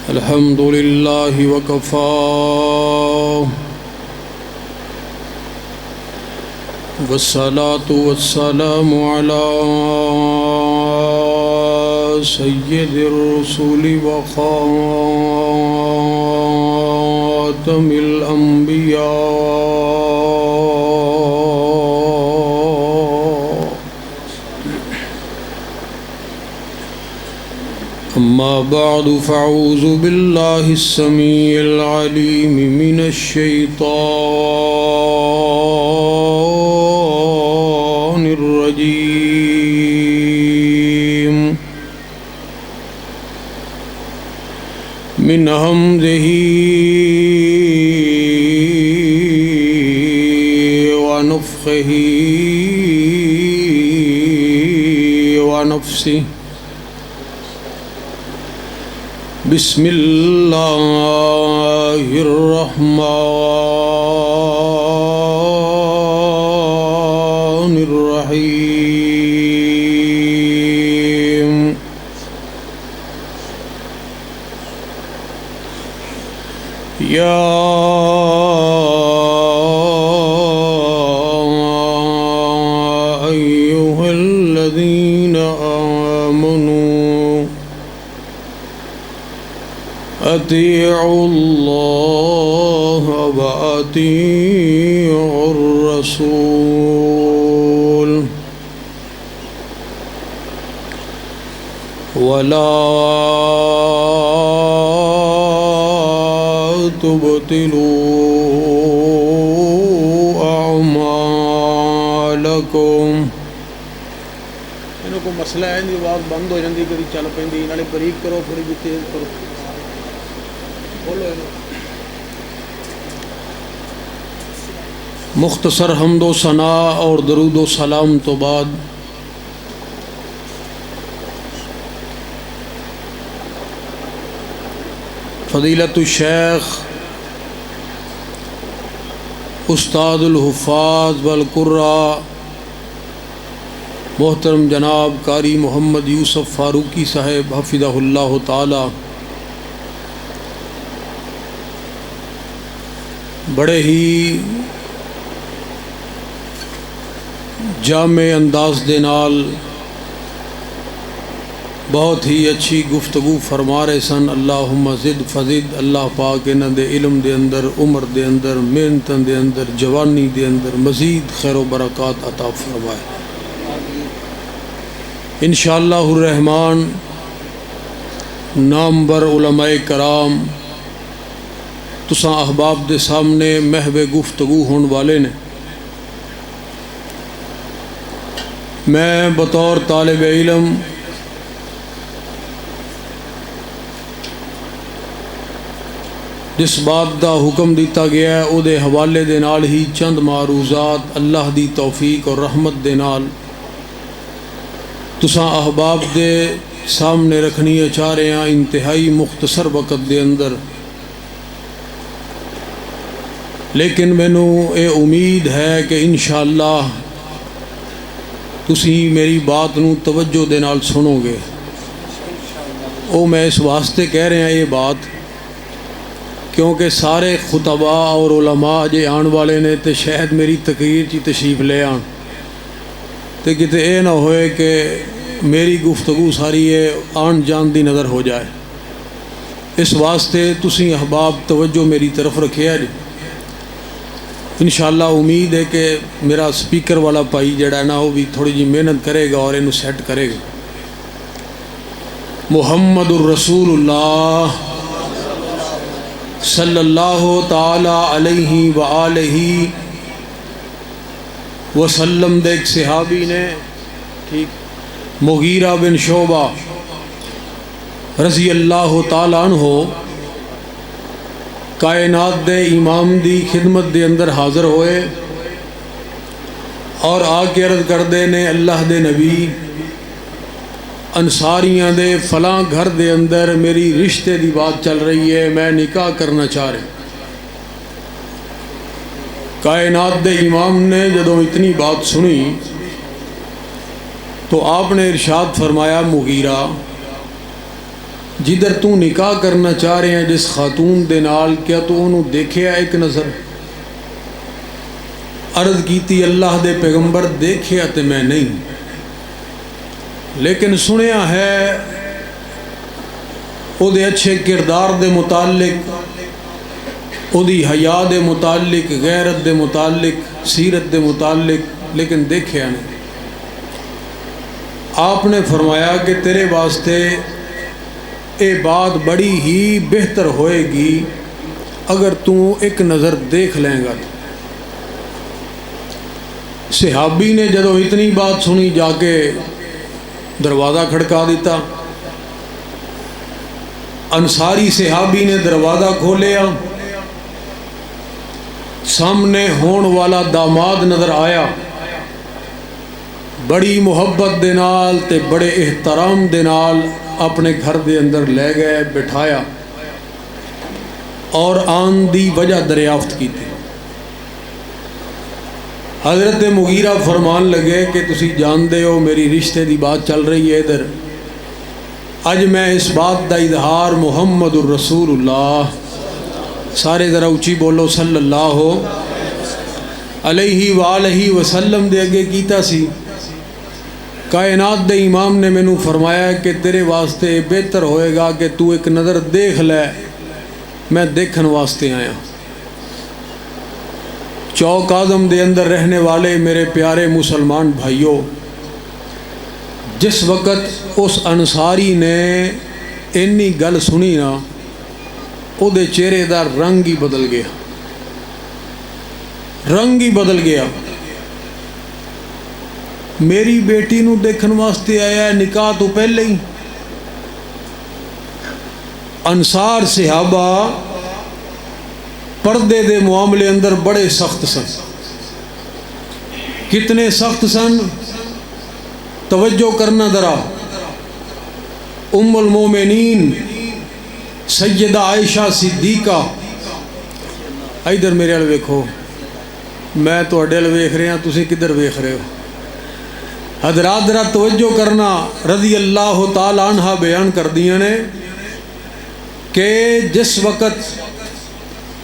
الحمد لله وكفى والصلاة والسلام على سيد الرسل وخاتم الأنبياء. أما بعد فأعوذ بالله السميع العليم من الشيطان الرجيم من همزه ونفخه ونفسه. بسم اللہ الرحمن الرحیم. یا ایھا الذین آمنوا اطیعوا اللہ واطیعوا الرسول ولا تبطلوا اعمالکم. انہوں کو مسئلہ ہے نہیں آواز بند ہو جاتی کبھی چل پہ نالے بریک کرو پھر بھی تیز کرو. مختصر حمد و ثناء اور درود و سلام تو بعد فضیلت الشیخ استاد الحفاظ والقراء محترم جناب قاری محمد یوسف فاروقی صاحب حفظہ اللہ تعالی بڑے ہی جامع انداز دے نال بہت ہی اچھی گفتگو فرما رہے سن. اللہم زد فزد. اللہ پاک انہاں دے علم دے اندر، عمر دے اندر، محنتاں دے اندر، جوانی دے اندر مزید خیر و برکات عطا فرمائے انشاءاللہ الرحمن. نامور علماء کرام تساں احباب دے سامنے محو گفتگو ہون والے نے. میں بطور طالب علم جس بات دا حکم دیتا گیا ہے او دے حوالے دے نال ہی چند معروضات اللہ دی توفیق اور رحمت دے نال تساں احباب دے سامنے رکھنی چاہ رہے ہیں انتہائی مختصر وقت دے اندر. لیکن مینوں اے امید ہے کہ انشاءاللہ تسی میری بات نو توجہ دے نال سنو گے. او میں اس واسطے کہہ رہے ہیں یہ بات کیونکہ سارے خطباء اور علماء جے آن والے نے تے شاید میری تقریر چی تشریف لے آن تے کتے اے نہ ہوئے کہ میری گفتگو ساری آن جان دی نظر ہو جائے. اس واسطے تسی احباب توجہ میری طرف رکھے جی. انشاءاللہ امید ہے کہ میرا سپیکر والا پائی جڑا ہے نا وہ بھی تھوڑی جی محنت کرے گا اور انہوں سیٹ کرے گا. محمد الرسول اللہ صلی اللہ تعالی علیہ وآلہ وسلم دے ایک صحابی نے ٹھیک مغیرہ بن شعبہ رضی اللہ تعالی عنہ کائنات دے امام دی خدمت دے اندر حاضر ہوئے اور آ کے عرض کر دے نے اللہ دے نبی انصاریاں دے فلاں گھر دے اندر میری رشتے دی بات چل رہی ہے، میں نکاح کرنا چاہ رہے. کائنات دے امام نے جدوں اتنی بات سنی تو آپ نے ارشاد فرمایا مغیرہ جدھر تو نکاح کرنا چاہ رہے ہیں جس خاتون دے نال، کیا تو انہوں دیکھیا ایک نظر؟ عرض کیتی اللہ دے پیغمبر دیکھیا تے میں نہیں، لیکن سنیا ہے او دے اچھے کردار دے متعلق، او دی حیا دے متعلق، غیرت دے متعلق، سیرت دے متعلق، لیکن دیکھیا نہیں۔ آپ نے فرمایا کہ تیرے واسطے اے بات بڑی ہی بہتر ہوئے گی اگر تو ایک نظر دیکھ لیں گا۔ صحابی نے جدو اتنی بات سنی جا کے دروازہ کھڑکا دیتا۔ انصاری صحابی نے دروازہ کھولیا، سامنے ہون والا داماد نظر آیا، بڑی محبت دے نال تے بڑے احترام دے نال اپنے گھر دے اندر لے گئے، بٹھایا اور آن دی وجہ دریافت کی تھی۔ حضرت مغیرہ فرمان لگے کہ تسی جان دے ہو میری رشتے دی بات چل رہی ہے ادھر، اج میں اس بات دا اظہار محمد الرسول اللہ، سارے ذرا اونچی بولو صلی اللہ علیہ وآلہ وسلم دے اگے کیتا سی۔ کائنات دے امام نے مینوں فرمایا کہ تیرے واسطے بہتر ہوئے گا کہ تو ایک نظر دیکھ لے، میں دیکھن واسطے آیا۔ چوک اعظم دے اندر رہنے والے میرے پیارے مسلمان بھائیوں، جس وقت اس انصاری نے اینی گل سنی نا، او دے چہرے دا رنگ ہی بدل گیا، رنگ ہی بدل گیا۔ میری بیٹی نو دیکھن واسطے آیا ہے نکاح تو پہلے ہی۔ انصار صحابہ پردے دے معاملے اندر بڑے سخت سن۔ کتنے سخت سن؟ توجہ کرنا ذرا۔ ام المومنین سیدہ عائشہ صدیقہ، ادھر میرے ال ویکھو، میں تواڈے ال ویکھ رہا، تسی کدھر ویکھ رہے ہو؟ حضرات ذرا توجہ کرنا، رضی اللہ تعالی عنہ بیان کر دیاں نے کہ جس وقت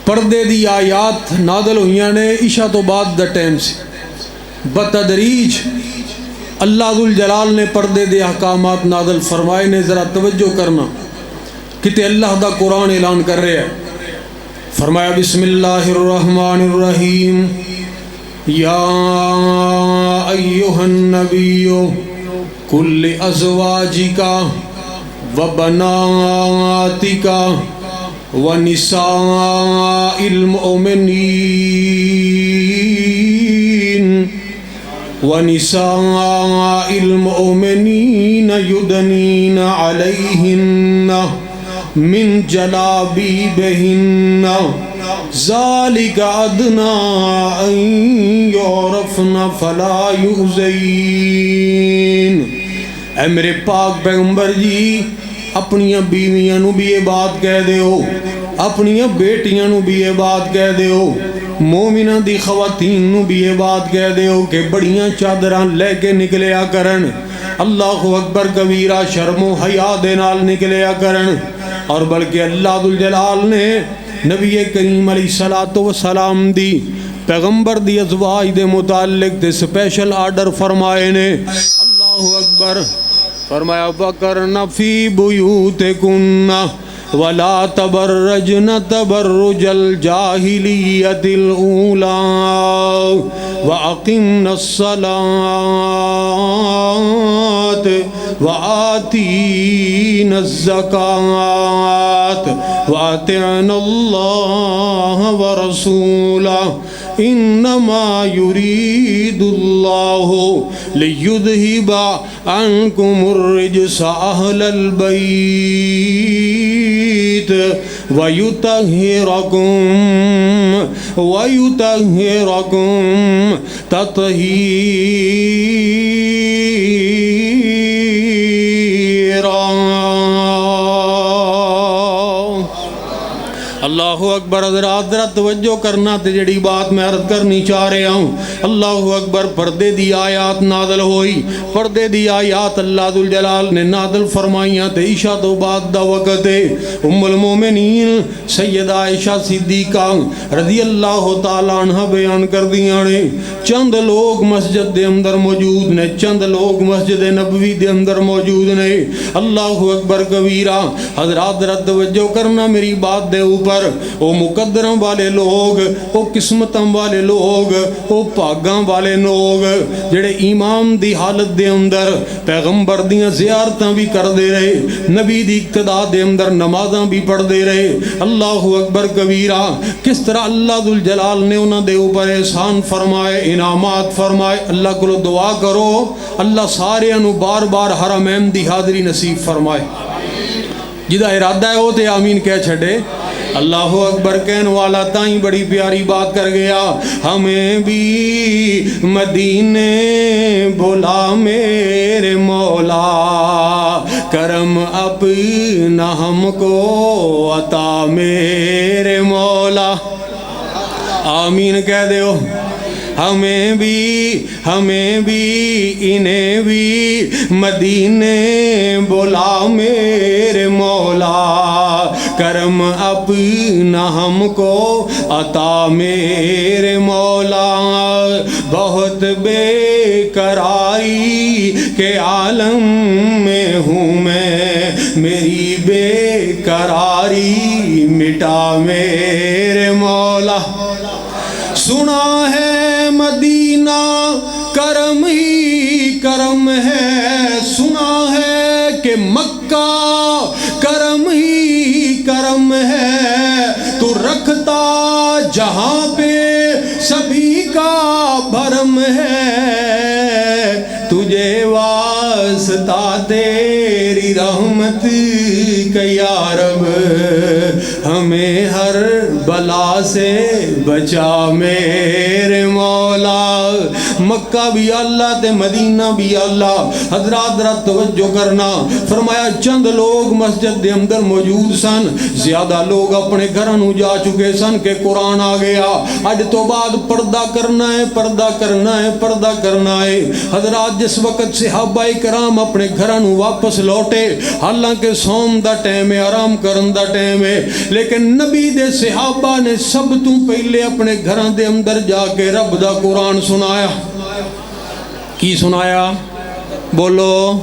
پردے دی آیات نازل ہوئیاں نے عشاء تو بعد دا ٹائم سے، بتدریج اللہ ذوالجلال نے پردے دے احکامات نازل فرمائے نے۔ ذرا توجہ کرنا، کتے اللہ دا قرآن اعلان کر رہے ہیں۔ فرمایا بسم اللہ الرحمن الرحیم، یا ایہا النبی کل ازواجک و بناتک ونساء المؤمنین یدنین علیہن من جلابیبہن ذالک ادنی ان یعرفن فلا یؤذین۔ اے میرے پاک پیغمبر جی، اپنی بیویاں نو بھی یہ بات کہہ دیو، اپنی بیٹیاں نو بھی یہ بات کہہ دیو، مومنہ دی خواتین نو بھی یہ بات کہہ دیو کہ بڑیاں چادراں لے کے نکلیا کرن، اللہ اکبر کبیرہ، شرم و حیا دے نال نکلیا کرن۔ اور بلکہ اللہ ذوالجلال نے نبی کریم علیہ السلام دی پیغمبر دی ازواج دے متعلق دے سپیشل آرڈر فرمائے نے۔ اللہ اکبر، فرمایا وَقَرْنَ فِي بُيُوتِكُنَّ وَلَا تَبَرَّجْنَ تَبَرُّجَ الْجَاهِلِيَّةِ الْأُولَىٰ وَأَقِمْنَ الصَّلَاةَ وَآتِينَ الزَّكَاةَ وَأَطِعْنَ اللَّهَ وَرَسُولَهُ انما يريد الله ليذهب عنكم الرجس اهل البيت ويطهركم تطهيرا۔ اللہ اکبر حضرات ذرا توجہ کرنا تے جڑی بات میں عرض کرنی چاہ رہا ہوں اللہ اکبر پردے دی آیات نازل ہوئی پردے دی آیات اللہ ذوالجلال نے نازل فرمائیاں تے عشاء تو بعد دا وقت ہے ام المومنین سیدہ عائشہ صدیقہ رضی اللہ تعالیٰ عنہ بیان کر دیاں نے چند لوگ مسجد دے اندر موجود نے چند لوگ مسجد نبوی دے اندر موجود نے اللہ اکبر کبیرہ حضرات ذرا توجہ کرنا میری بات دے اوپر او مقدروں والے لوگ او قسمتوں والے لوگ او پاگاں والے لوگ جڑے ایمان دی حالت دے اندر پیغمبر دیاں زیارتاں بھی کر دے رہے نبی دی اقتداء دے اندر نمازاں بھی پڑھ دے رہے اللہ اکبر کبیرہ کس طرح اللہ ذوالجلال نے انہاں دے اوپر احسان فرمائے انعامات فرمائے اللہ کو دعا کرو اللہ سارے انو بار بار حرمین دی حاضری نصیب فرمائے جدہ ارادہ ہے وہ تے آمین کہہ چھڑے اللہ اکبر کہنے والا تائیں بڑی پیاری بات کر گیا ہمیں بھی مدینے بھلا میرے مولا کرم اپنا ہم کو عطا میرے مولا آمین کہہ دیو ہمیں بھی انہیں بھی مدینے بلا میرے مولا کرم اپنا ہم کو عطا میرے مولا بہت بے قراری کے عالم میں ہوں میں میری بے قراری مٹا میرے مولا سنا ہے مدینہ کرم ہی کرم ہے سنا ہے کہ مکہ کرم ہی کرم ہے تو رکھتا جہاں پہ سبھی کا بھرم ہے تجھے واسطہ تیری رحمت کا یا رب ہمیں ہر بلا سے بچا میرے مولا مکہ بھی اللہ تے مدینہ بھی اللہ حضرات ذرا توجہ کرنا فرمایا چند لوگ مسجد دے اندر موجود سن زیادہ لوگ اپنے گھروں جا چکے سن کہ قرآن آ گیا اج تو بعد پردہ کرنا ہے پردہ کرنا ہے پردہ کرنا ہے حضرات جس وقت صحابہ کرام اپنے گھروں واپس لوٹے حالانکہ سوم دا ٹائم ہے آرام کرن دا ٹائم ہے لیکن نبی دے صحابہ نے سب تو پہلے اپنے گھراں دے اندر جا کے رب دا قرآن سنایا کی سنایا بولو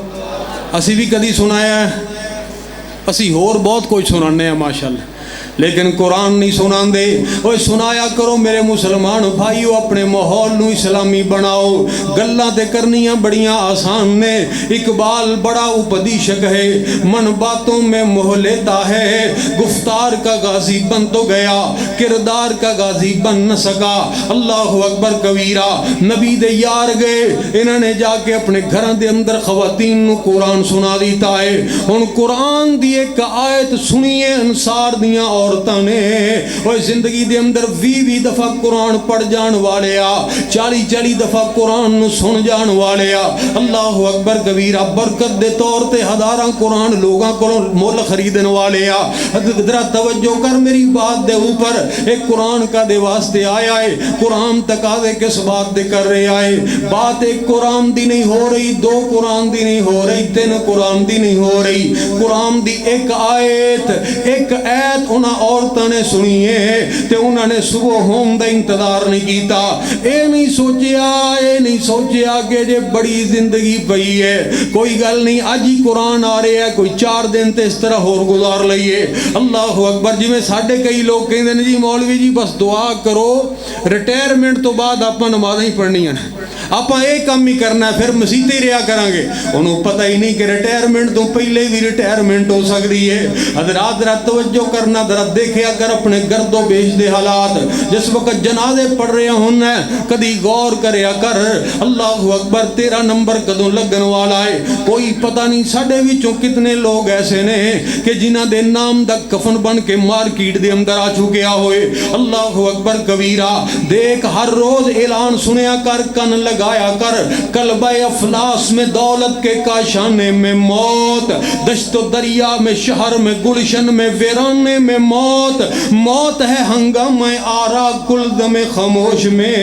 اسی بھی کدی سنایا ہے اسی اور بہت کچھ سنانے ہیں ماشاءاللہ لیکن قرآن نہیں سنان دے وہ سنایا کرو میرے مسلمان بھائیو اپنے ماحول نو اسلامی بناؤ گلاں تے کرنیاں بڑیاں آسان نے اقبال بڑا اپدیشک ہے من باتوں میں موہ لیتا ہے گفتار کا غازی بن تو گیا کردار کا غازی بن نہ سکا اللہ اکبر کبیرہ نبی دے یار گئے انہوں نے جا کے اپنے گھراں دے اندر خواتین نو قرآن سنا دیتا ہے ان قرآن دی ایک آیت سنیے انصار دیاں عورتاں نے وہ زندگی دے اندر 20 دفعہ قرآن پڑھ جان والے 40 دفعہ قرآن نو سن جان والے اللہ اکبر کبیرہ برکت دے طور تے ہزاراں قرآن لوگاں کو مول خریدن والے ذرا توجہ کر میری بات دے اوپر ایک قرآن کا دے واسطے آیا ہے قرآن تقاضے کس بات دے کر رہے آئے بات ایک قرآن دی نہیں ہو رہی 2 قرآن دی نہیں ہو رہی 3 قرآن دی نہیں ہو رہی قرآن دی ایک آیت انہاں عورتوں نے سنی ہے تے انہوں نے صبح ہوم دا انتظار نہیں کیتا اے نہیں سوچیا کہ جے بڑی زندگی پئی ہے کوئی گل نہیں آج ہی قرآن آ رہے ہیں کوئی 4 دن تے اس طرح اور گزار لئیے اللہ اکبر جی میں ساڑھے کئی لوگ کہیں دیں جی مولوی جی بس دعا کرو ریٹائرمنٹ تو بعد اپنا نمازیں ہی پڑھنی ہیں آپ ایک کام ہی کرنا ہے پھر مسیطے ہی رہا کریں گے انہوں پتہ ہی نہیں کہ ریٹائرمنٹ تو پہلے بھی ریٹائرمنٹ ہو سکتی ہے حضرات ذرا توجہ کرنا ذرا دیکھے اگر اپنے گرد و بیش دے حالات جس وقت جنازے پڑھ رہے ہوں کدی غور کریا کر اللہ اکبر تیرا نمبر کدوں لگن والا ہے کوئی پتہ نہیں ساڑھے وچوں کتنے لوگ ایسے نے کہ جنہ دے نام دا کفن بن کے مارکیٹ دے اندر آ چکے ہوئے اللہ اکبر کبیرہ دیکھ ہر روز اعلان سنیا کر کن لگ لگایا کر، کلبہ افلاس میں دولت کے کاشانے میں موت، دشت و دریا میں شہر میں گلشن میں ویرانے میں موت، موت ہے ہنگامہ آرا کلدم خاموش میں،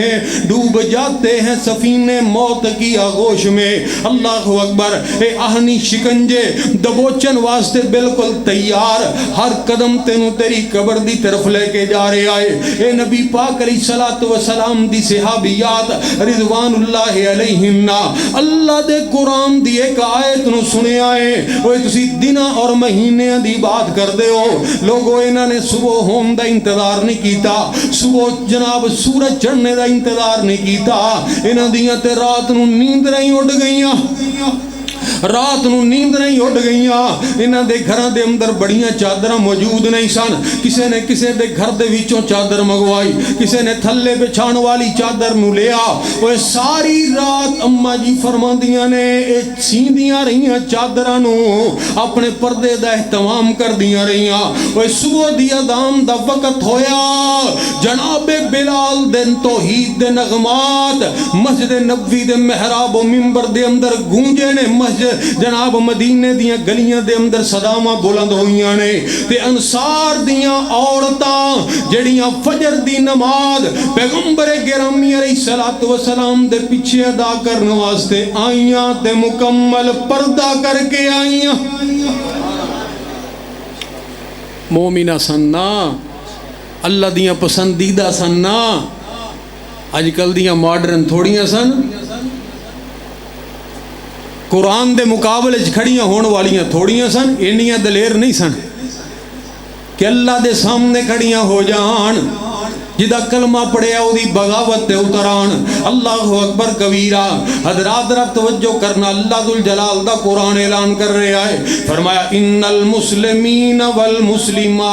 ڈوب جاتے ہیں سفینے موت کی آغوش میں۔ اللہ اکبر، اے آہنی شکنجے دبوچن واسطے بالکل تیار، ہر قدم تینوں تیری قبر دی طرف لے کے جا رہے آئے۔ اے نبی پاک علیہ السلام دی صحابیات رضوان اللہ علیہم، اللہ دے قرآن دی ایک آیت نو سنے آئے، وہ تسی دنہ اور مہینے دی بات کر دے ہو۔ لوگوں انہوں نے صبح ہوم دا انتظار نہیں کیتا، صبح جناب سورج چڑھنے دا انتظار نہیں کیتا، انہوں دیاں تے رات نو نیند نہیں اٹھ گئیاں، رات نو نیند نہیں اٹھ گئیاں۔ انہاں دے گھراں دے اندر بڑیاں چادراں موجود نہیں سن، کسے نے کسے دے گھر دے وچوں چادر منگوائی، کسے نے تھلے بچھان والی چادر نو لیا۔ وہ ساری رات اماں جی فرماندیاں نے اے سیندیاں رہیاں چادراں نو، اپنے پردے دا اہتمام کر دیاں رہیاں۔ وہ صبح دی اذان دا وقت ہویا، جناب بلال دے توحید دے نغمات مسجد نبوی دے محراب و منبر دے اندر گونجے نے، جناب مدینے دیاں گلیاں دے اندر صداواں بلند ہوئیاں نے، تے انصار دیاں عورتاں جڑیاں فجر دی نماز پیغمبر گرامی علیہ السلام دے پیچھے ادا کرنے واسطے آئیاں تے مکمل پردہ کر کے آئیاں۔ مومنہ سننا، اللہ دیاں پسندیدہ سننا، آج کل دیاں ماڈرن تھوڑیاں سن، قرآن دے مقابلے کھڑیاں ہون والیاں تھوڑیاں سن، انیاں دلیر نہیں سن کہ اللہ دے سامنے کھڑیاں ہو جان، جدا کلمہ پڑھیا او دی بغاوت تے اتران۔ اللہ اکبر کبیرہ۔ حضرات ذرا توجہ کرنا، اللہ ذو الجلال دا قرآن اعلان کر رہا ہے، فرمایا ان المسلمین والمسلمات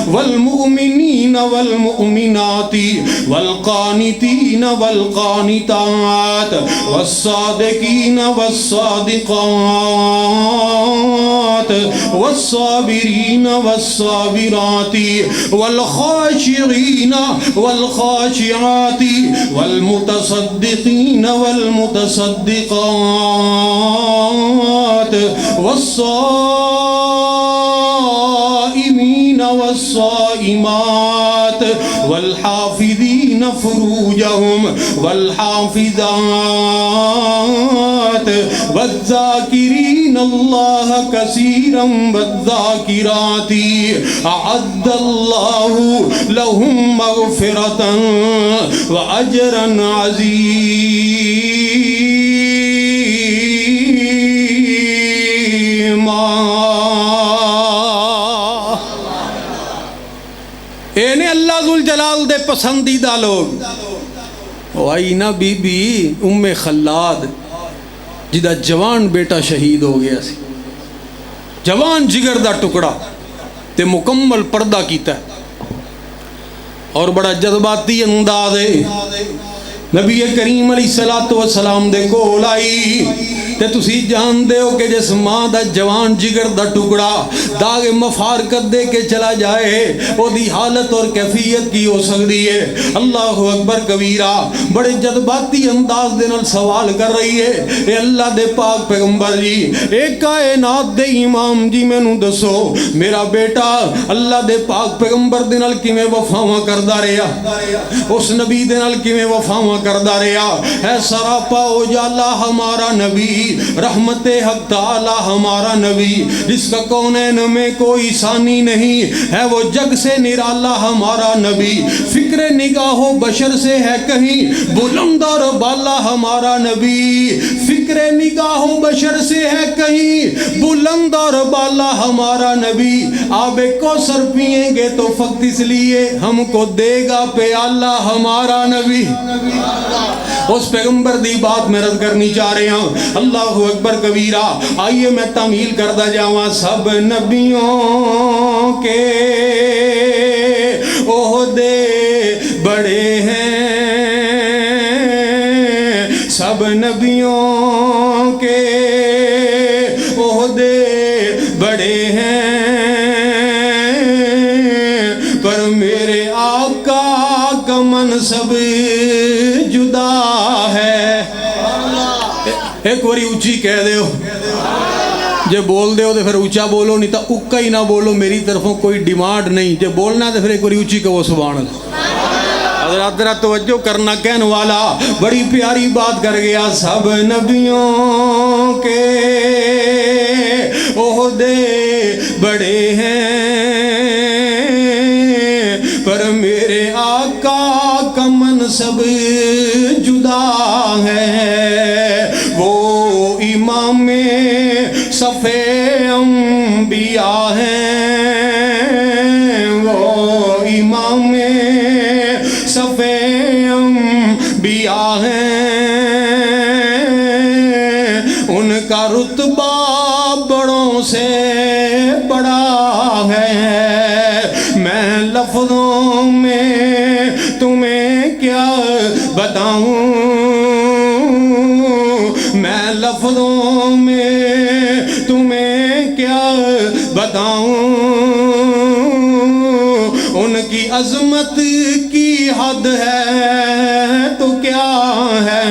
والمؤمنین والمؤمنات والقانتین والقانتات والصادقین والصادقات والصابرین والصابرات والخاشعين والخاشعات والمتصدقين والمتصدقات والصائمين والصائمات والحافظين فروجهم والحافظات والذاكرين الله كثيرا والذاكرات أعد الله لهم مغفرة وأجرا عظيما۔ اینے اللہ ذو الجلال دے پسندیدہ لوگ، آئی نا بی بی ام خلاد جدہ جوان بیٹا شہید ہو گیا سی، جوان جگر دا ٹکڑا تے مکمل پردہ کیتا ہے اور بڑا جذباتی انداز ہے، نبی کریم علیہ السلام دے کول آئی تے تسی جان دے ہو کہ جس ماں دا جوان جگر دا ٹکڑا داغ مفارقت دے کے چلا جائے وہ دی حالت اور کیفیت کی ہو سکتی ہے۔ اللہ اکبر کبیرہ۔ بڑے جذباتی انداز دے نال سوال کر رہی ہے، اے اللہ دے پاک پیغمبر جی، ایک کائنات دے امام جی میں نو دسو میرا بیٹا اللہ دے پاک پیغمبر دے نال کیویں وفاواں کردا رہیا، اس نبی دے نال کیویں وفاواں کردا رہیا، ہے سراپا اجالا ہمارا نبی، رحمت حق تعالی ہمارا نبی، جس کا کونین میں کوئی ثانی نہیں ہے، وہ جگ سے نرالا ہمارا نبی، فکر نگاہ و بشر سے ہے کہیں بلند اور بالا ہمارا نبی، فکر نگاہ و بشر سے ہے کہیں بلند اور بالا ہمارا نبی، آب کوثر پئیں گے تو فقط اس لیے ہم کو دے گا پیالہ ہمارا نبی۔ اس پیغمبر دی بات میں رد کرنی چاہ رہے ہیں۔ اللہ اکبر کبیرہ۔ آئیے میں تعمیل کردہ جاواں، سب نبیوں کے عہدے بڑے ہیں، سب نبیوں کے عہدے بڑے ہیں، پر میرے آقا کا منصب ایک باری اچھی کہہ دیو جے بول دیو تو پھر اچھا بولو نہیں تو اکا ہی نہ بولو میری طرفوں کوئی ڈیمانڈ نہیں جے بولنا تو پھر ایک باری اچھی کہو سبحان اللہ حضرات ذرا توجہ کرنا کہنے والا بڑی پیاری بات کر گیا سب نبیوں کے عہدے بڑے ہیں پر میرے آقا کا منصب جدا ہے وہ امام صف انبیاء ہیں وہ امام صف انبیاء ہیں ان کا رتبہ بڑوں سے بڑا ہے میں لفظوں میں تمہیں کیا بتاؤں میں لفظوں میں تمہیں کیا بتاؤں ان کی عظمت کی حد ہے تو کیا ہے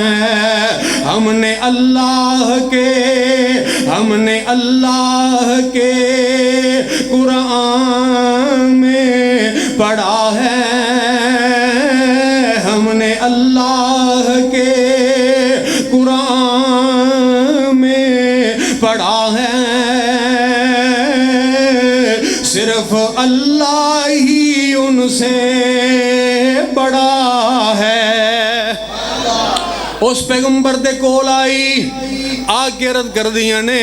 ہم نے اللہ کے قرآن میں پڑھا ہے ہم نے اللہ کے قرآن میں پڑھا ہے صرف اللہ ہی ان سے بڑا ہے اس پیغمبر دے کول آئی آ کے عرض کر دیا نے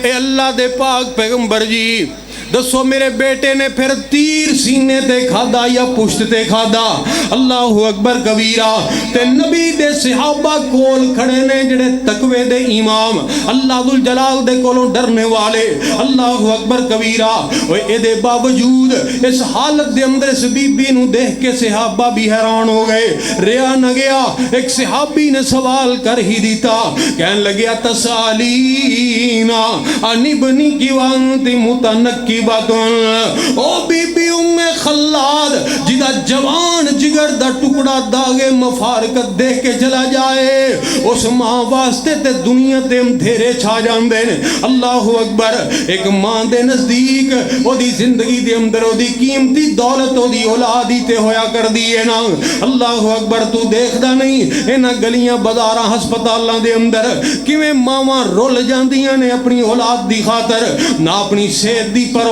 اے اللہ دے پاک پیغمبر جی دسو میرے بیٹے نے پھر تیر سینے تے کھادا یا پشت تے کھادا اللہ اکبر کبیرہ تے نبی دے صحابہ کول کھڑے نے جڑے تقوی دے امام اللہ ذوالجلال دے کولوں ڈرنے والے اللہ اکبر کبیرہ اوے اے دے باوجود اس حالت دے اندر اس بی بی نو دیکھ کے صحابہ بھی حیران ہو گئے ریا نہ گیا ایک صحابی نے سوال کر ہی دیتا کہنے لگیا تسالینا ان ابنی کی وانتی متنکی او بی بی ام خلاد جدا جوان جگر دا ٹکڑا داغے مفارقت دیکھ کے چلا جائے اس ماں واسطے تے دنیا تے اندھیرے چھا جان دے اللہ اکبر ایک ماں دے نزدیک او دی زندگی دے اندر او دی قیمتی دولت او دی اولادی تے ہویا کر دیئے نا اللہ اکبر تو دیکھ دا نہیں اینا گلیاں بازاراں ہسپتالاں دے اندر کیویں ماواں رول جاندیاں نے اپنی اولاد دی خاطر نہ اپنی صحت دی پرواہ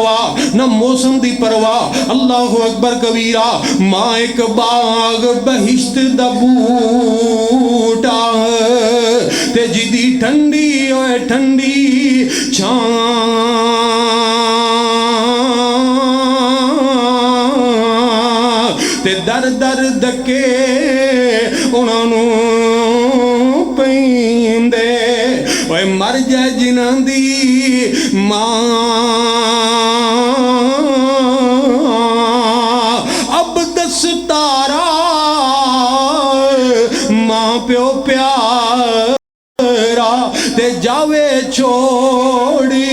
نہ موسم دی پرواہ اللہ اکبر کبیرہ ماں ایک باغ بہشت دا بوٹا تے جدی ٹھنڈی اوے ٹھنڈی چھان تے در در دکے انہاں نوں پیندے اوے مر جائے جنہاں دی ماں اب دستارا ماں پیو پیارا تے جاوے چھوڑی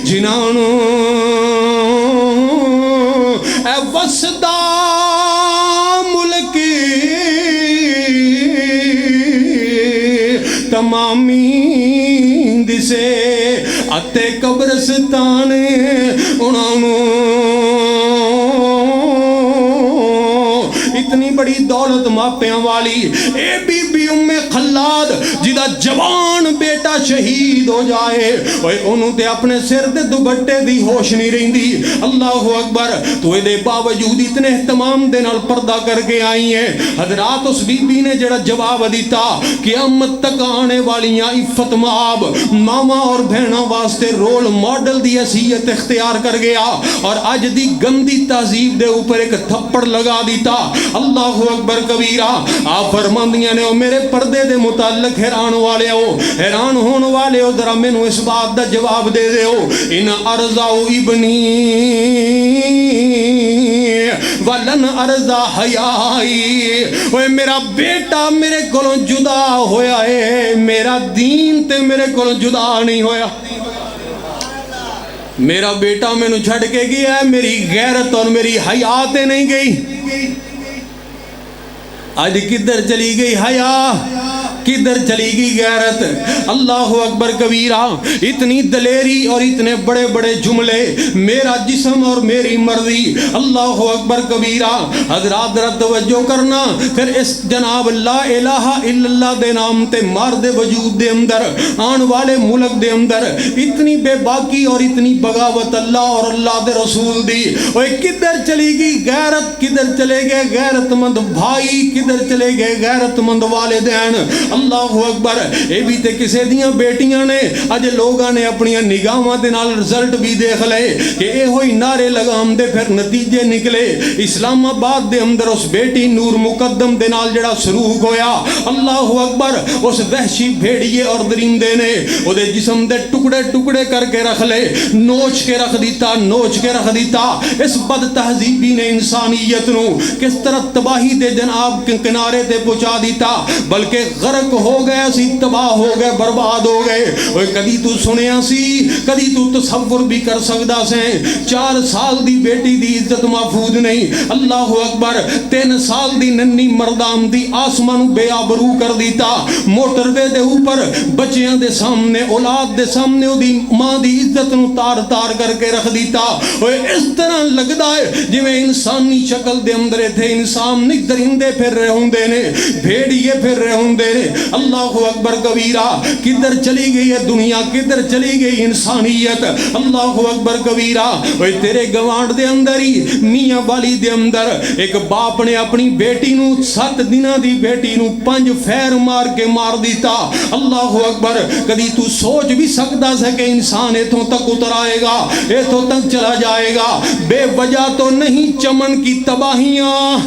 جنہاں نوں اے وسدا ملک تمامی دسے اتے قبرستان انہوں اتنی بڑی دولت ماپیاں والی اے بی بی ام خلاد جدا جوان بیٹا شہید ہو جائے اوے انہوں تے اپنے سر دے دوبٹے دی ہوش نہیں رہندی اللہ اکبر تو اے دے باوجود اتنے اہتمام دے نال پردہ کر کے آئی ہیں حضرات اس بی بی نے جڑا جواب دیتا قیامت تک آنے والیاں عفت مآب ماما اور بہنوں واسطے رول ماڈل دی حیثیت اختیار کر گیا اور اج دی گندی تہذیب دے اوپر ایک تھپڑ لگا دیتا اللہ اکبر کبیرہ آپ فرماندیاں نے میرے پردے دے متعلق حیران والے ہو حیران ہون والے ہو ذرا مینوں اس بات دا جواب دے دے ہو ان ارزاؤ ابنی ولن ارزا حیائی اوے میرا بیٹا میرے کولوں جدا ہویا ہے میرا دین تے میرے کولوں جدا نہیں ہویا میرا بیٹا میں نو چھڑ کے گیا ہے میری غیرت اور میری حیات نہیں گئی آج کدھر چلی گئی حیا کدھر چلی گئی غیرت؟ اللہ اکبر کبیرہ، اتنی دلیری اور اتنے بڑے بڑے جملے، میرا جسم اور میری مرضی، اللہ اکبر کبیرہ۔ حضرات ذرا توجہ کرنا، پھر اس جناب لا الہ الا اللہ دے نام تے مرد وجود دے اندر آن والے ملک دے اندر اتنی بے باکی اور اتنی بغاوت اللہ اور اللہ دے رسول دی۔ اوے کدھر چلی گئی غیرت؟ کدھر چلے گئے غیرت مند بھائی؟ کدھر چلے گئے غیرت مند والدین؟ اللہ اکبر۔ اے بھی تے کسے دیاں بیٹیاں نے، اج لوگاں نے اپنی نگاہاں دے نال رزلٹ بھی دیکھ لے کہ اے ہوئی نعرے لگام دے پھر نتیجے نکلے۔ اسلام آباد دے اندر اس بیٹی نور مقدم دے نال جڑا سلوک ہویا، اللہ اکبر، اس وحشی بھیڑیے اور درندے نے او دے جسم دے ٹکڑے ٹکڑے کر کے رکھ لے، نوچ کے رکھ دیتا، نوچ کے رکھ دیتا۔ اس بد تہذیبی نے انسانیت نو کس طرح تباہی دے جناب کے کنارے تے پہنچا دیتا، بلکہ غرق ہو گئے سی، تباہ ہو گئے، برباد ہو گئے۔ اوے کدی تو سنیا سی، کدی تو تصور بھی کر سکدا سے 4 سال دی بیٹی دی عزت محفوظ نہیں، اللہ اکبر، 3 سال دی ننی مردام دی آسمان بے آبرو کر دیتا، موٹر وے دے اوپر بچیاں دے سامنے، اولاد دے سامنے او دی ماں دی عزت نو تار تار کر کے رکھ دیتا۔ اوے اس طرح لگدا ہے جویں انسانی شکل دے اندر تھے انسان نہیں، درندے پھر رہے ہوندے نے، بھیڑیے پھر رہے ہوندے نے۔ اللہ اکبر کبیرہ، کدھر چلی گئی ہے دنیا؟ کدھر چلی گئی انسانیت؟ اللہ اکبر کبیرہ۔ اوے تیرے گوانڈ دے اندر ہی میاں والی دے اندر ایک باپ نے اپنی بیٹی نو 7 دناں دی بیٹی نو 5 فیر مار کے مار دیتا۔ اللہ اکبر، کدی تو سوچ بھی سکتا ہے کہ انسان ایتھوں تک اتر آئے گا، ایتھوں تک چلا جائے گا؟ بے وجہ تو نہیں چمن کی تباہیاں،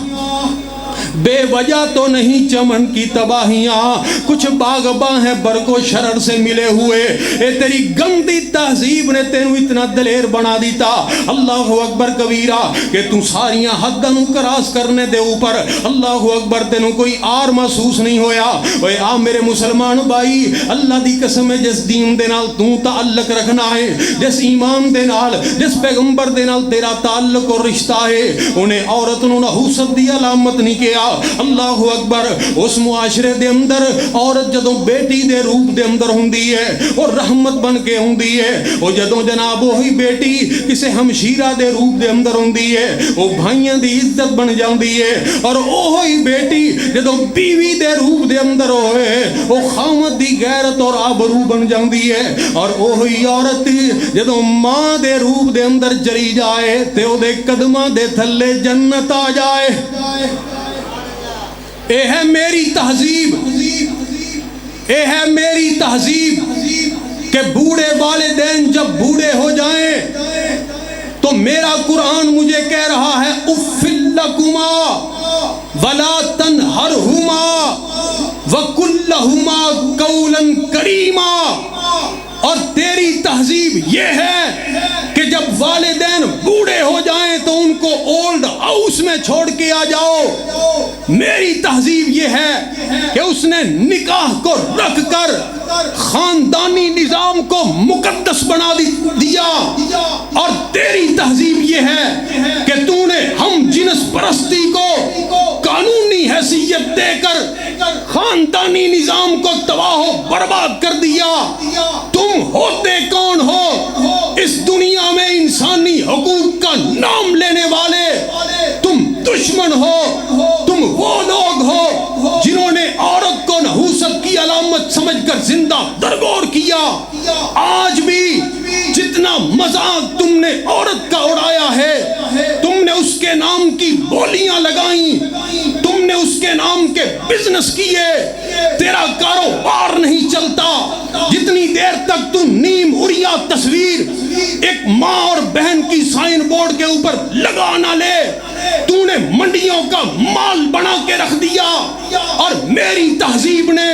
بے وجہ تو نہیں چمن کی تباہیاں، کچھ باغباں ہیں برق و شرر سے ملے ہوئے۔ اے تیری گندی تہذیب نے تینوں اتنا دلیر بنا دیتا، اللہ اکبر کبیرہ، کہ تو ساریاں حداں کراس کرنے دے اوپر اللہ اکبر تینوں کوئی آر محسوس نہیں ہویا۔ اوے آ میرے مسلمان بھائی، اللہ دی قسم ہے جس دین دے نال تو تعلق رکھنا ہے، جس ایمان دے نال، جس پیغمبر دے نال تیرا تعلق اور رشتہ ہے، انہیں عورت نو نحوست دی علامت نہیں کیا۔ اللہ اکبر، اس معاشرے دے اندر عورت جدوں بیٹی دے روپ دے اندر ہوندی ہے اور رحمت بن کے ہوندی ہے، وہ جدوں جناب وہی بیٹی کسے ہمشیرہ دے روپ دے اندر ہوندی ہے، وہ بھائیاں دی عزت بن جاندی ہے، اور وہی بیٹی جدوں بیوی دے روپ دے اندر ہوئے وہ خامد دی غیرت اور آبرو بن جاندی ہے، اور وہی عورت جدوں ماں دے روپ دے اندر چلی جائے تے او دے قدماں دے تھلے جنت آ جائے۔ اے ہے میری تہذیب، اے ہے میری تہذیب کہ بوڑھے والدین جب بوڑھے ہو جائیں تو میرا قرآن مجھے کہہ رہا ہے اُفِّ لَكُمَا وَلَا تَنْهَرْهُمَا وَقُلْ لَهُمَا قَوْلًا كَرِيمًا۔ اور تیری تہذیب یہ ہے کہ جب والدین بوڑھے ہو جائیں تو ان کو اولڈ ہاؤس میں چھوڑ کے آ جاؤ۔ میری تہذیب یہ ہے کہ اس نے نکاح کو رکھ کر خاندانی نظام کو مقدس بنا دیا، اور تیری تہذیب یہ ہے کہ تو نے ہم جنس پرستی کو قانونی حیثیت دے کر خاندانی نظام کو تباہ و برباد کر دیا۔ تم ہوتے کون ہو اس دنیا میں انسانی حقوق کا نام لینے والے؟ تم دشمن ہو، تم وہ لوگ ہو جنہوں نے عورت کو نحوست کی علامت سمجھ کر زندہ درگور کیا۔ آج بھی جتنا مذاق تم نے عورت کا اڑایا ہے، تم نے اس کے نام کی بولیاں لگائیں، تم نے اس کے نام کے بزنس کیے، تیرا کاروبار نہیں چلتا جتنی دیر تک تو نیم اڑیا تصویر ایک ماں اور بہن کی سائن بورڈ کے اوپر لگا نہ لے۔ تو نے منڈیوں کا مال بنا کے رکھ دیا، اور میری تہذیب نے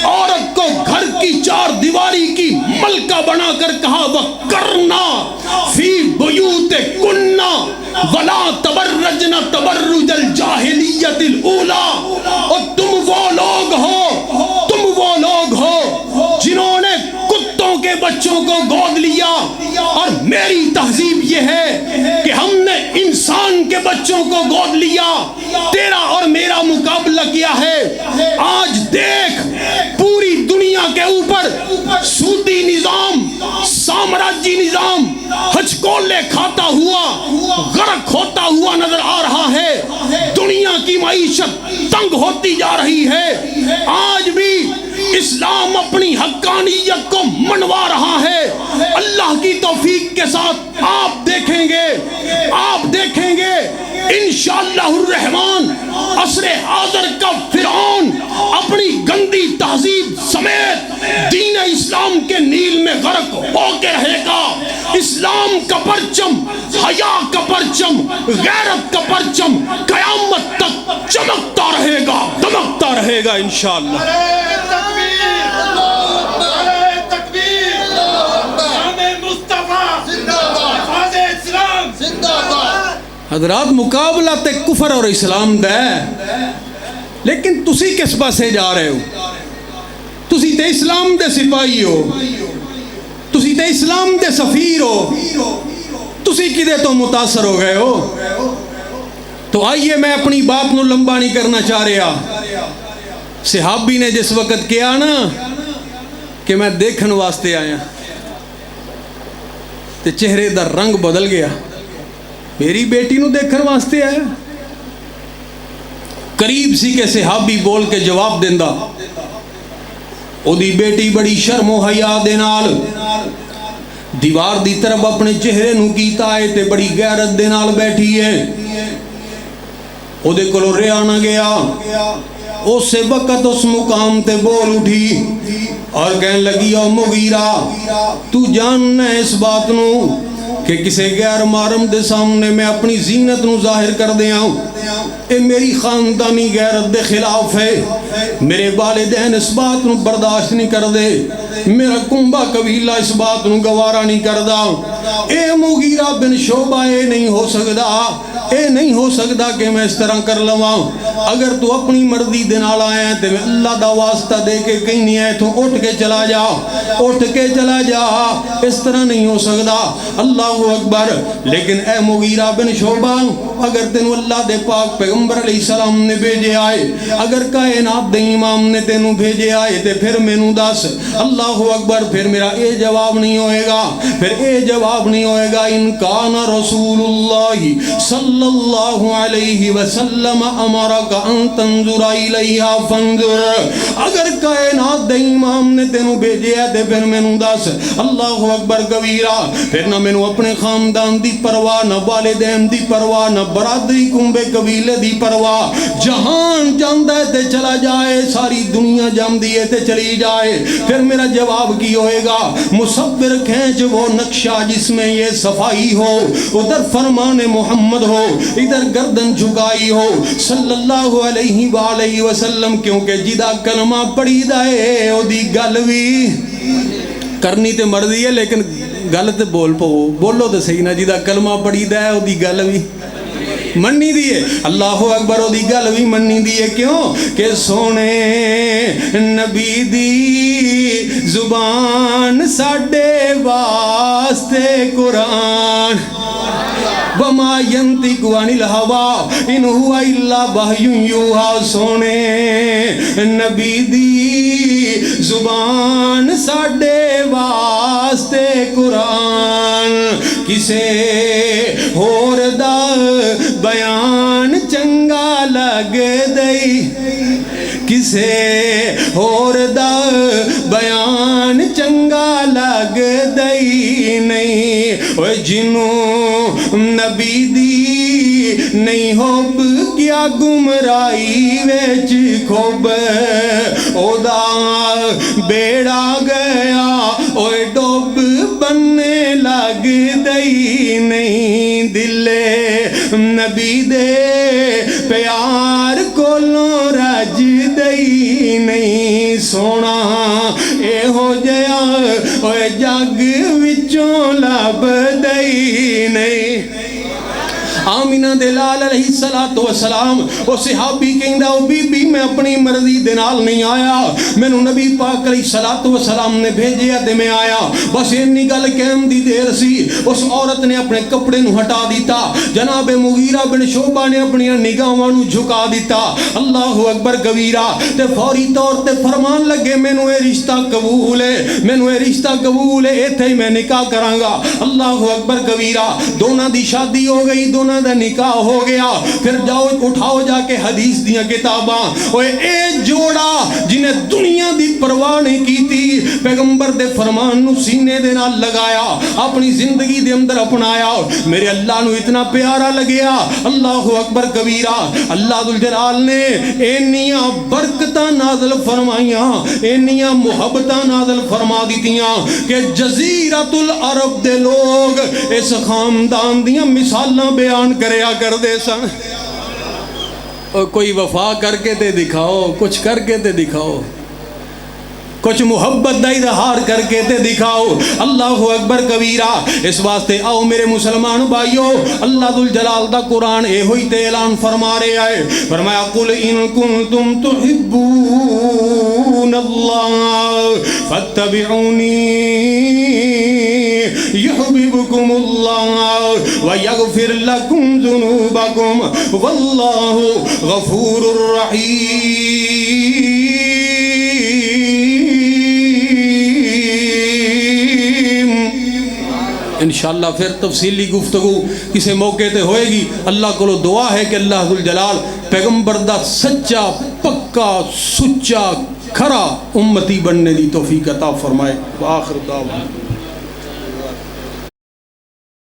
عورت کو گھر کی 4 دیواری کی ملکہ بنا کر کہا وَقَرْنَا فِي بُيُوتِكُنَّ وَلَا تَبَرَّجْنَ تَبَرُّجَ الْجَاهِلِيَّةِ الْأُولَىٰ۔ اور تم وہ لوگ ہو جنہوں نے کتوں کے کے بچوں کو گود لیا، اور میری تہذیب یہ ہے کہ ہم نے انسان کے بچوں کو گود لیا۔ تیرا اور میرا مقابلہ کیا ہے؟ آج دیکھ پوری دنیا کے اوپر سودی نظام، سامراجی نظام ہچکولے کھاتا ہوا، غرق ہوتا ہوا نظر آ رہا ہے۔ دنیا کی معیشت تنگ ہوتی جا رہی ہے۔ آج بھی اسلام اپنی حقانیت کو منوا رہا ہے۔ اللہ کی توفیق کے ساتھ آپ دیکھیں گے انشاءاللہ الرحمن عصر حاضر کا فرعون اپنی گندی تہذیب سمیت دین اسلام کے نیل میں غرق ہو کے رہے گا۔ اسلام کا پرچم، حیا کا پرچم، غیرت کا پرچم قیامت تک چمکتا رہے گا، دمکتا رہے گا انشاءاللہ۔ حضرات مقابلہ تے کفر اور اسلام دا ہے، لیکن تسی کس پاسے جا رہے ہو؟ تسی تے اسلام دے سپاہی ہو، تسی تے اسلام دے سفیر ہو، تسی کدے تو متاثر ہو گئے ہو؟ تو آئیے میں اپنی بات نو لمبا نہیں کرنا چاہ رہا۔ صحابی نے جس وقت کیا نا کہ میں دیکھن واسطے آیا تے چہرے دا رنگ بدل گیا، میری بیٹی نو دیکھن واسطے آیا۔ قریب سی کہ صحابی بول کے جواب دیندا، او دی بیٹی بڑی شرم و حیا دے نال دیوار دی طرف اپنے چہرے نو کیتا ہے تے بڑی غیرت دے نال بیٹھی ہے۔ او دے کولوں رہا نہ گیا، اسے وقت اس مقام تے بول اٹھی اور کہنے لگی، او مغیرہ تو جاننا ہے اس بات نو کہ کسے غیر محرم دے سامنے میں اپنی زینت نو ظاہر کر دیاں، اے میری خاندانی غیرت دے خلاف ہے۔ میرے والدین اس بات نو برداشت نہیں کر دے، میرا کنبہ قبیلہ اس بات نو گوارا نہیں کردا۔ اے مغیرہ بن شعبہ اے نہیں ہو سکدا کہ میں اس طرح کر لواں۔ اگر تو اپنی مرضی دے نال آیا ہے تے میں اللہ دا واسطہ دے کے کہیں نہیں آئے تو اٹھ کے چلا جا، اس طرح نہیں ہو سکدا۔ اللہ اکبر۔ لیکن اے مغیرہ بن شعبہ، اگر تینوں اللہ دے پاک پیغمبر علیہ السلام نے بھیجے آئے، اگر کائنات دے امام نے تینوں بھیجے آئے تے پھر مینوں دس۔ اللہ اکبر۔ پھر میرا اے جواب نہیں ہوئے گا، ان کان رسول اللہ صلی اللہ علیہ وسلم امرک ان تنظر الیہا فانظر۔ اگر کائنات دے امام نے تینوں بھیجے آئے تے پھر مینوں دس۔ اللہ اکبر کبیرہ۔ پھر نہ مینوں اپنے خاندان دی پرواہ، نہ والدین دی پرواہ، نہ برادری کنبے قبیلے دی پرواہ۔ جہان جاندا ہے تے چلا جائے، ساری دنیا جاندی ہے تے چلی جائے۔ پھر میرا جواب کی ہوئے گا؟ مصور کھینچ وہ نقشہ جس میں یہ صفائی ہو، ادھر فرمان محمد ہو، ادھر گردن جھکائی ہو صلی اللہ علیہ وآلہ وسلم۔ کیونکہ جدا کلمہ پڑھی دائے او دی گل بھی کرنی تے مرضی ہے، لیکن گل تے بولو تے صحیح نا، جدا کلمہ پڑھی دائے او دی گل بھی مننی دیئے۔ اللہ اکبر۔ او دی گل بھی مننی دیئے، کیوں کہ سونے نبی دی زبان ساڈے واسطے قرآن، وما ينطق عن الهوى ان هو الا وحی یوحی۔ سونے نبی دی زبان ساڈے واسطے قرآن، کسے ہور دا بیان چنگا لگ دئی، کسے ہور دا بیان چنگا لگ دئی نہیں۔ اوے جنوں نبی دی نہیں ہوب کیا گمرائی ویچ کھوب، او دا بیڑا گیا اوے ڈوب بننے لگ دئی نہیں۔ دلے نبی دے پیار کولوں رج دئی نہیں۔ سونا اے ہو جیا اوے جگ وچوں لب دئی نہیں۔ آمینہ دے لال علیہ السلام او صحابی کہندا او بی بی میں اپنی مرضی دے نال نہیں آیا، مینوں نبی پاک علیہ السلام نے بھیجیا تے میں آیا، بس اتنی گل کہن دی دیر سی اس عورت نے اپنے کپڑے نو ہٹا دیتا، جناب مغیرہ بن شعبہ نے اپنی نگاہاں نو جھکا دیتا، اللہ اکبر کبیرہ، تے فوری طور تے فرمان لگے مینوں اے رشتہ قبول ہے، مینوں اے رشتہ قبول ہے، ایتھے ہی میں نکاح کراں گا، اللہ اکبر کبیرہ، دونوں دی شادی ہو گئی، دونوں دا نکاح ہو گیا، پھر جاؤ اٹھاؤ جا کے حدیث دیاں کتاباں، اوے اے جوڑا جنہیں دنیا دی پرواہ نہیں کی تھی، پیغمبر دے فرمان نو سینے دے نال لگایا، اپنی زندگی دے اندر اپنایا، میرے اللہ نو اتنا پیارا لگیا، اللہ اکبر کبیرہ، اللہ ذوالجلال نے اینیاں برکتاں نازل فرمائیاں، اینیاں محبتاں نازل فرما دیتیاں کہ جزیرۃ العرب دے لوگ اس خاندان دیاں مثالاں بیان کریا کر دے سن۔ کوئی وفا کر کے تے دکھاؤ، کچھ کر کے تے دکھاؤ، کچھ محبت دا اظہار کر کے تے دکھاؤ، اللہ اکبر کبیرہ۔ اس واسطے آؤ میرے مسلمان بھائیو، اللہ ذوالجلال دا قرآن اے ہوئی تے اعلان فرما رہا ہے، فرمایا قل ان کنتم تحبون اللہ فاتبعونی یحببکم اللہ ویغفر لکم ذنوبکم واللہ غفور الرحیم۔ انشاءاللہ پھر تفصیلی گفتگو کسی موقع تے ہوئے گی۔ اللہ کو دعا ہے کہ اللہ ذوالجلال پیغمبر دا سچا پکا سچا کھرا امتی بننے دی توفیق عطا فرمائے۔ وآخر دعوانا